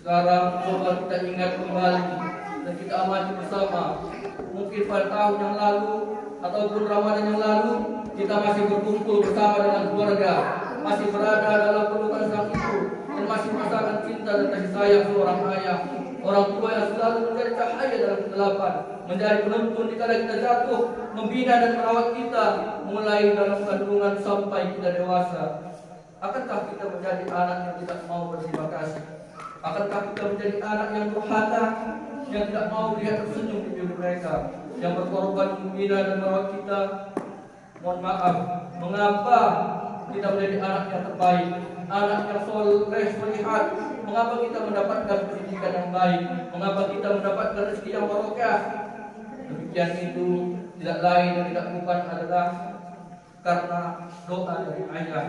Sekarang coba kita ingat kembali dan kita amati bersama. Mungkin pada tahun yang lalu ataupun Ramadan yang lalu kita masih berkumpul bersama dengan keluarga, masih berada dalam pelukan sang ibu, dan masih merasakan cinta dan kasih sayang seorang ayah. Orang tua yang selalu menjadi cahaya dalam kegelapan, menjadi penuntun di kala kita jatuh, membina dan merawat kita mulai dalam kandungan sampai kita dewasa. Akankah kita menjadi anak yang tidak mau berterima kasih? Akankah kita menjadi anak yang durhaka, yang tidak mau melihat tersenyum di bibir mereka, yang berkorban membina dan merawat kita? Mohon maaf, mengapa kita menjadi anak yang terbaik, anak yang soleh, solihat? Mengapa kita mendapatkan pendidikan yang baik? Mengapa kita mendapatkan rezeki yang barokah? Demikian itu tidak lain dan tidak bukan adalah karena doa dari ayah,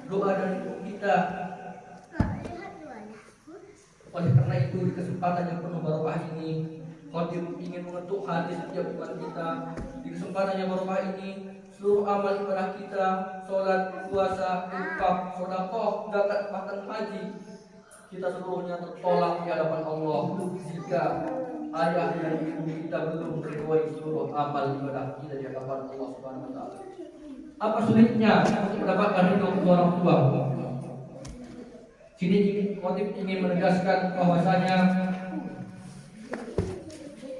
doa dari ibu kita. Oleh karena itu di kesempatan yang penuh barokah ini, Khatib ingin mengetuk hati setiap umat kita. Di kesempatan yang barokah ini, seluruh amal ibadah kita, sholat, puasa, infak, sedekah, zakat, bahkan haji, kita seluruhnya tertolak di hadapan Allah jika ayah dan ibu kita belum meridhoi seluruh amal ibadah kita di hadapan Allah Subhanahu wa taala. Apa sulitnya untuk mendapatkan ridho kedua orang tua? Sini Khatib ingin menegaskan bahwasanya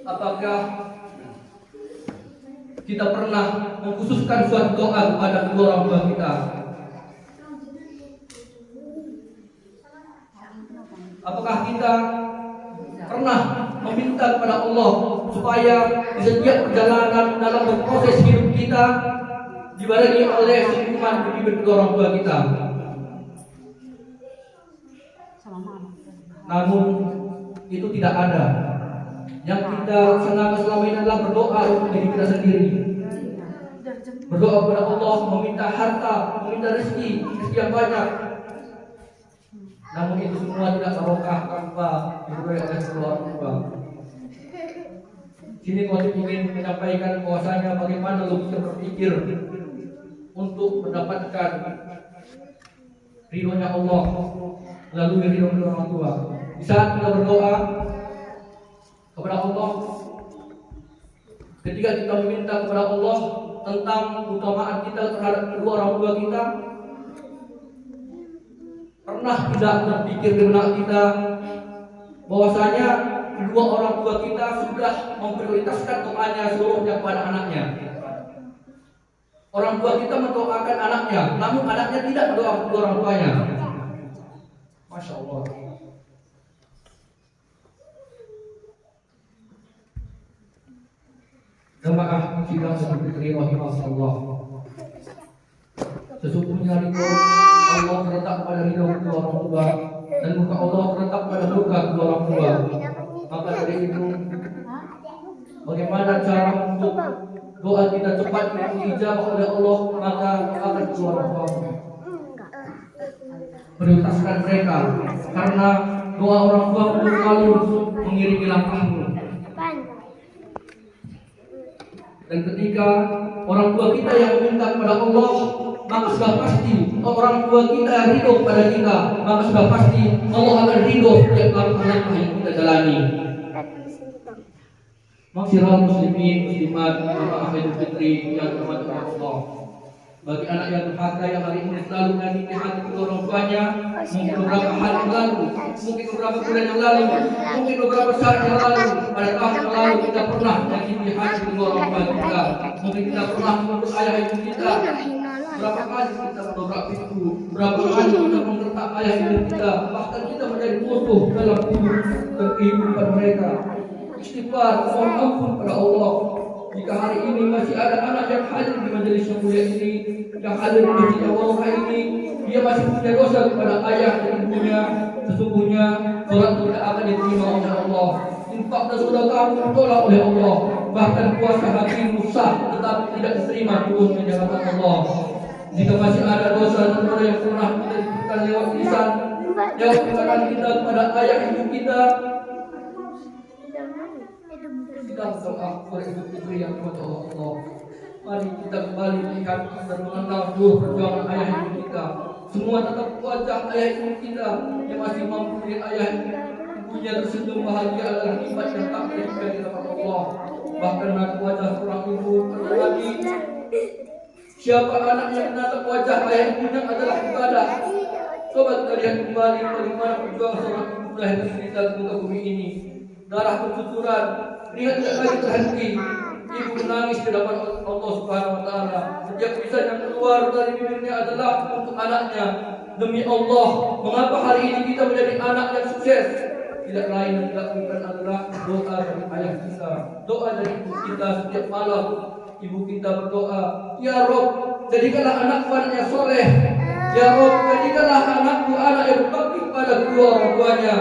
apakah kita pernah mengkhususkan suatu doa kepada kedua orang tua kita? Apakah kita pernah meminta kepada Allah supaya di setiap perjalanan dalam berproses hidup kita dibarengi oleh senyuman di bibir kedua orang tua kita? Namun itu tidak ada. Yang kita laksanakan selama ini adalah berdoa untuk diri kita sendiri. Berdoa kepada Allah, meminta harta, meminta rezeki yang banyak. Namun itu semua tidak barokah tanpa diridhoi oleh kedua orang tua. Sini Khatib ingin menyampaikan bahwasanya bagaimana kita berpikir untuk mendapatkan ridhonya Allah melalui ridho kedua orang tua. Di saat kita berdoa kepada Allah, ketika kita meminta kepada Allah tentang keutamaan kita terhadap kedua orang tua kita, pernah tidak berpikir di benak kita bahwasanya kedua orang tua kita sudah memprioritaskan doanya seluruhnya kepada anaknya? Orang tua kita mendoakan anaknya, namun anaknya tidak mendoakan kedua orang tuanya. Masya Allah. Jemaah sidang seperti rahimahullah, sesungguhnya ridho Allah terletak pada ridho kedua orang tua, dan murka Allah terletak pada murka kedua orang tua. Maka dari itu, bagaimana cara untuk doa kita cepat dijawab oleh Allah? Maka akan kedua orang tua prioritaskan mereka, karena doa orang tua selalu mengiringi langkahmu. Dan ketika orang tua kita yang meminta kepada Allah, maka sudah pasti orang tua kita ridho kepada kita, maka sudah pasti Allah akan ridho setiap langkah yang kita jalani. Masyarakat muslimin muslimat, jemaah Idul Fitri yang dirahmati Allah. Bagi anak yang durhaka yang hari ini selalu menyakiti hati kedua orang tuanya, mungkin beberapa hari yang lalu, mungkin beberapa bulan yang lalu, mungkin beberapa saat yang lalu, pada tahun yang lalu kita pernah menyakiti hati kedua orang tua kita. Mungkin kita pernah menuntut ayah ibu kita. Berapa kali kita mendobrak pintu, berapa kali kita menggertak ayah ibu kita, bahkan kita menjadi musuh dalam hidup dan kehidupan mereka. Istighfar, mohon ampun pada Allah. Jika hari ini masih ada anak yang hadir di majelis yang mulia ini, yang hadir di masjid yang barokah ini, dia masih punya dosa kepada ayah dan ibunya, sesungguhnya sholat tidak akan diterima oleh Allah. Infak dan sedekah ditolak oleh Allah. Bahkan puasa hatimu sah tetapi tidak diterima turun di hadapan Allah. Jika masih ada dosa dan dosa yang pernah kita lakukan lewat lisan, lewat perkataan kita kepada ayah ibu kita, kita berdoa Idul Fitri yang kepada Allah. Mari kita kembali melihat dan mengenal seluruh perjuangan ayah ibu kita. Semua tetap wajah ayah ibu kita yang masih mampu melihat ayah ibunya tersenyum bahagia adalah nikmat yang tak terhingga di hadapan Allah. Bahkan menatap wajah seorang ibu kata Nabi, siapa anak yang menatap wajah ayah ibunya adalah ibadah. Sobat, kita lihat kembali bagaimana perjuangan seorang ibu melahirkan cerita di muka bumi ini. Darah bercucuran, lihat tidak lagi terhenti. Ibu menangis di hadapan Allah Subhanahu wa Ta'ala. Setiap lisan yang keluar dari bibirnya adalah untuk anaknya. Demi Allah, mengapa hari ini kita menjadi anak yang sukses? Tidak lain dan tidak bukan adalah doa dari ayah kita, doa dari ibu kita. Setiap malam ibu kita berdoa, ya Rob, jadikanlah anakku anak yang soleh. Ya Rob, jadikanlah anakku anak yang berbakti kepada kedua orang tuanya.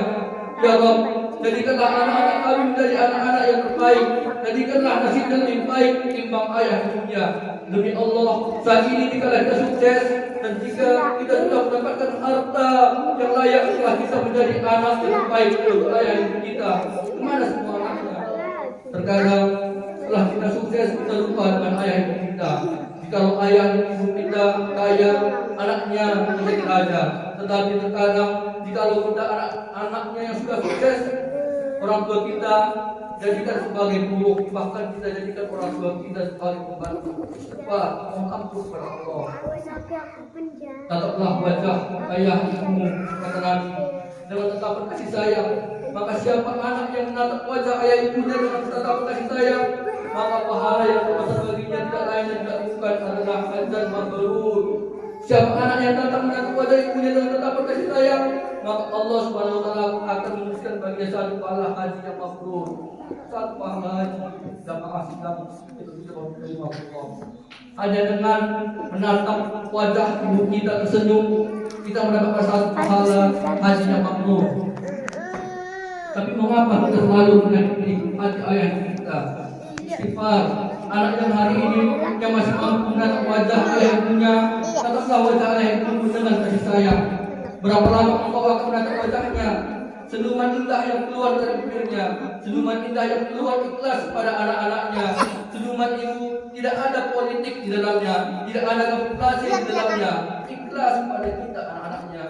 Ya Rob, jadikanlah anak-anak kami menjadi anak-anak yang terbaik. Jadikanlah nasibnya lebih baik ketimbang ayah ibunya. Demi Allah, saat ini jika kita sukses dan jika kita sudah mendapatkan harta yang layak, setelah kita menjadi anak yang terbaik untuk ayah ibu kita, kemana semua anaknya? Terkadang setelah kita sukses kita lupa dengan ayah ibu kita. Jikalau ayah ibu kita kaya, anaknya menjadi raja. Tetapi terkadang jikalau kita anak-anaknya yang sudah sukses, orang tua kita jadikan sebagai buruk, bahkan kita jadikan orang tua kita sebagai pembantu. Cepat mohon ampun kepada Allah. Tataplah wajah ayah ibumu, kata Nabi, dengan tatapan kasih sayang. Maka siapa anak yang menatap wajah ayah ibunya dengan tatapan kasih sayang, maka pahala yang terbesar baginya tidak lain dan tidak bukan adalah ajran mabrur. Siapa anak yang datang menatap wajah ibunya dengan tatapan kasih sayang, maka Allah Subhanahu wa Ta'ala akan menuliskan baginya satu pahala haji yang mabrur. Satu pahala haji jamaah sidang itu bisa menerima Allah. Hanya dengan menatap wajah ibu kita tersenyum, kita mendapatkan satu pahala haji yang mabrur. Tapi mengapa kita selalu menyakiti hati ayah kita? Istighfar. Anak yang hari ini yang masih mampu menatap wajah ayah ibunya, tataplah wajah ayah ibumu dengan kasih sayang. Berapa lama engkau akan menatap wajahnya? Senyuman indah yang keluar dari bibirnya, senyuman indah yang keluar ikhlas pada anak-anaknya. Senyuman ibu tidak ada politik di dalamnya, tidak ada kapitulasi di dalamnya, ikhlas pada kita anak-anaknya.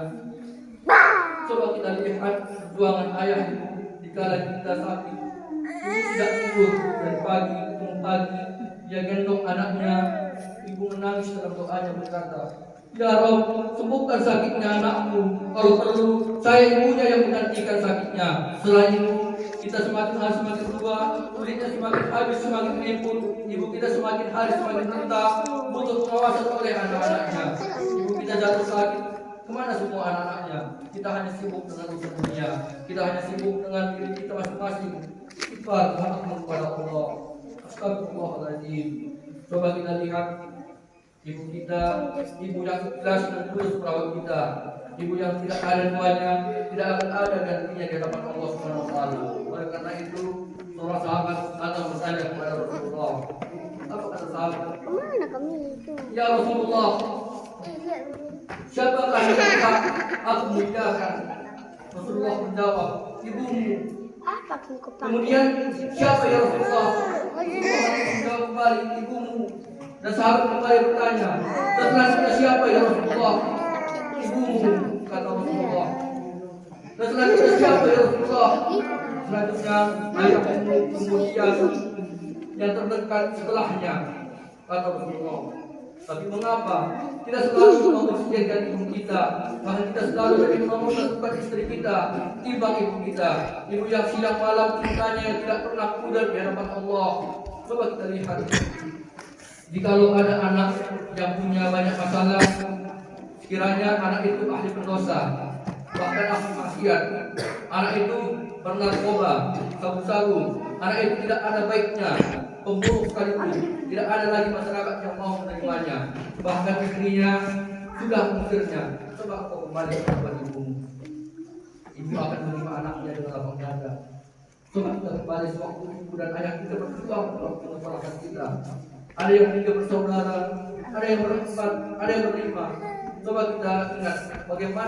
Coba kita lihat perjuangan ayah ibu dikala kita sakit. Ibu tidak tidur dari pagi ke pagi, dia gendong anaknya. Ibu menangis dalam doanya berkata, ya Rob, sembuhkan sakitnya anakku. Kalau perlu, saya ibunya yang menggantikan sakitnya. Selain itu, kita semakin hari semakin tua, kulitnya semakin habis, semakin meliput. Ibu kita semakin hari semakin rentah, butuh pengawasan oleh anak-anaknya. Ibu kita jatuh sakit, kemana semua anak-anaknya? Kita hanya sibuk dengan urusan dunia. Kita hanya sibuk dengan diri kita masing-masing. Istighfar kepada Allah. Astagfirullahaladzim. Coba kita lihat ibu kita, ibu yang ikhlas dan tulus merawat kita, ibu yang tidak ada duanya, tidak akan ada gantinya di hadapan Allah Subhanahu wa Ta'ala. Oleh karena itu, seorang sahabat datang bertanya kepada Rasulullah. Apa kata sahabat? Kemana kami itu? Ya Rasulullah, siapakah yang berhak aku muliakan? Rasulullah menjawab, ibumu. Apa kau? Kemudian siapa ya Rasulullah? Rasulullah menjawab kembali, ibumu. Dan sahabat kembali bertanya, dan selanjutnya siapa ya Rasulullah? Ibumu, kata Rasulullah. Dan selanjutnya siapa ya Rasulullah? Selanjutnya ayahmu, kemudian yang terdekat setelahnya, kata Rasulullah. Tapi mengapa kita selalu memperhatikan ibu kita, bahkan kita selalu lebih memperhatikan istri kita timbang ibu kita, ibu yang siang malam cintanya yang tidak pernah pudar di hadapan Allah. Coba kita lihat, jikalau ada anak yang punya banyak masalah, kiranya anak itu ahli berdosa, bahkan ahli maksiat, anak itu bernarkoba, sabu-sabu, anak itu tidak ada baiknya, pembunuh sekalipun, tidak ada lagi masyarakat yang mau menerimanya, bahkan istrinya sudah mengusirnya. Coba kau kembali kepada ibumu, ibu akan menerima anaknya dengan lapang dada. Coba kita kembali sewaktu ibu dan ayah kita berjuang untuk menyelamatkan kita. Ada yang 3 bersaudara, ada yang berempat, ada yang berlima. Coba kita ingat bagaimana